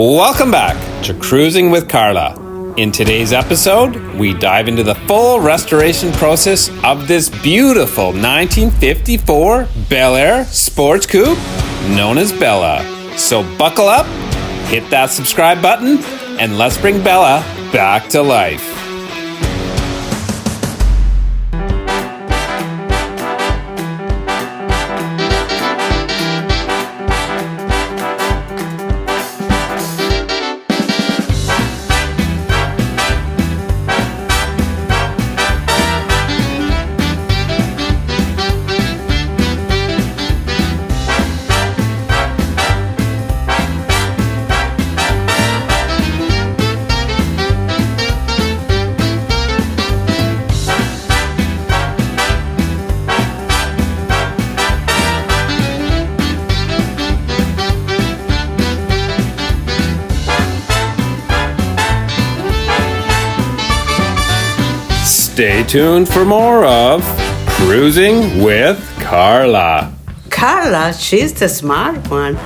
Welcome back to Cruising with Carla. In today's episode, we dive into the full restoration process of this beautiful 1954 Belair sports coupe known as Bella. So buckle up, hit that subscribe button, and let's bring Bella back to life. Stay tuned for more of Cruising with Carla. Carla, she's the smart one.